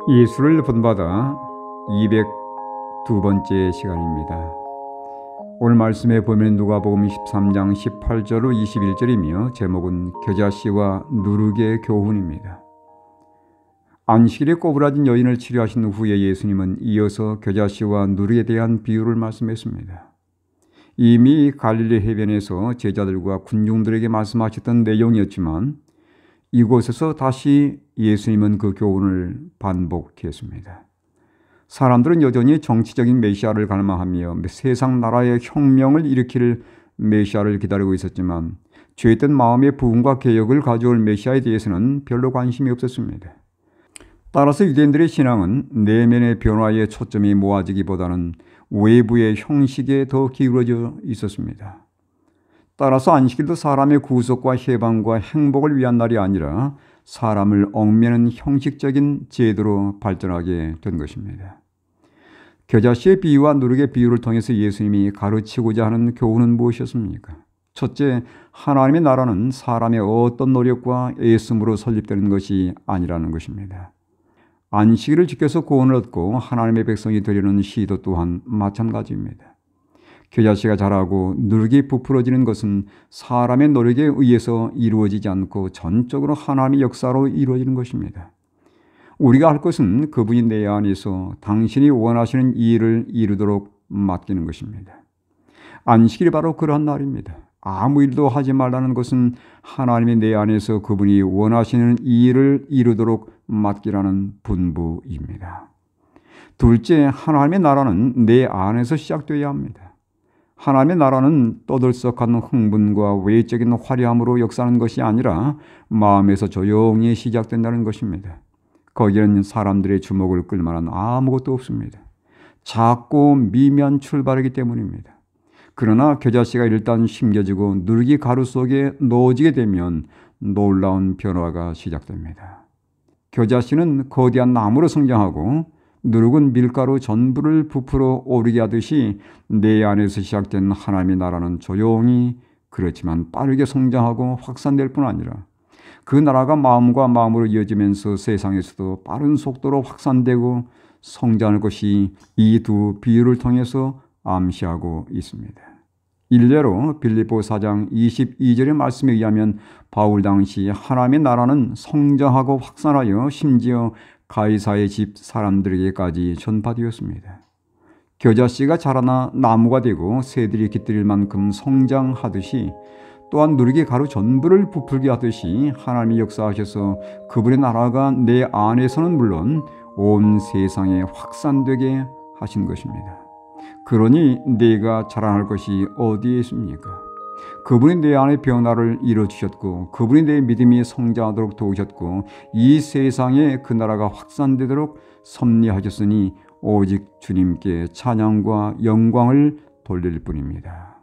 예수를 본받아 202번째 시간입니다. 오늘 말씀에 보면 누가복음 13장 18절로 21절이며 제목은 겨자씨와 누룩의 교훈입니다. 안식일에 꼬부라진 여인을 치료하신 후에 예수님은 이어서 겨자씨와 누룩에 대한 비유를 말씀했습니다. 이미 갈릴리 해변에서 제자들과 군중들에게 말씀하셨던 내용이었지만 이곳에서 다시 예수님은 그 교훈을 반복했습니다. 사람들은 여전히 정치적인 메시아를 갈망하며 세상 나라의 혁명을 일으킬 메시아를 기다리고 있었지만 죄된 마음의 부흥과 개혁을 가져올 메시아에 대해서는 별로 관심이 없었습니다. 따라서 유대인들의 신앙은 내면의 변화에 초점이 모아지기보다는 외부의 형식에 더 기울어져 있었습니다. 따라서 안식일도 사람의 구속과 해방과 행복을 위한 날이 아니라 사람을 얽매는 형식적인 제도로 발전하게 된 것입니다. 겨자씨의 비유와 누룩의 비유를 통해서 예수님이 가르치고자 하는 교훈은 무엇이었습니까? 첫째, 하나님의 나라는 사람의 어떤 노력과 애씀으로 설립되는 것이 아니라는 것입니다. 안식일을 지켜서 구원을 얻고 하나님의 백성이 되려는 시도 또한 마찬가지입니다. 겨자씨가 자라고 누룩이 부풀어지는 것은 사람의 노력에 의해서 이루어지지 않고 전적으로 하나님의 역사로 이루어지는 것입니다. 우리가 할 것은 그분이 내 안에서 당신이 원하시는 일을 이루도록 맡기는 것입니다. 안식일이 바로 그러한 날입니다. 아무 일도 하지 말라는 것은 하나님이 내 안에서 그분이 원하시는 일을 이루도록 맡기라는 분부입니다. 둘째, 하나님의 나라는 내 안에서 시작되어야 합니다. 하나님의 나라는 떠들썩한 흥분과 외적인 화려함으로 역사하는 것이 아니라 마음에서 조용히 시작된다는 것입니다. 거기에는 사람들의 주목을 끌만한 아무것도 없습니다. 작고 미미한 출발이기 때문입니다. 그러나 겨자씨가 일단 심겨지고 누룩이 가루 속에 넣어지게 되면 놀라운 변화가 시작됩니다. 겨자씨는 거대한 나무로 성장하고 누룩은 밀가루 전부를 부풀어 오르게 하듯이 내 안에서 시작된 하나님의 나라는 조용히 그렇지만 빠르게 성장하고 확산될 뿐 아니라 그 나라가 마음과 마음으로 이어지면서 세상에서도 빠른 속도로 확산되고 성장할 것이 이 두 비유를 통해서 암시하고 있습니다. 일례로 빌립보 4장 22절의 말씀에 의하면 바울 당시 하나님의 나라는 성장하고 확산하여 심지어 가이사의 집 사람들에게까지 전파되었습니다. 겨자씨가 자라나 나무가 되고 새들이 깃들일 만큼 성장하듯이 또한 누룩의 가루 전부를 부풀게 하듯이 하나님이 역사하셔서 그분의 나라가 내 안에서는 물론 온 세상에 확산되게 하신 것입니다. 그러니 내가 자랑할 것이 어디에 있습니까? 그분이 내 안의 변화를 이루어주셨고 그분이 내 믿음이 성장하도록 도우셨고 이 세상에 그 나라가 확산되도록 섭리하셨으니 오직 주님께 찬양과 영광을 돌릴 뿐입니다.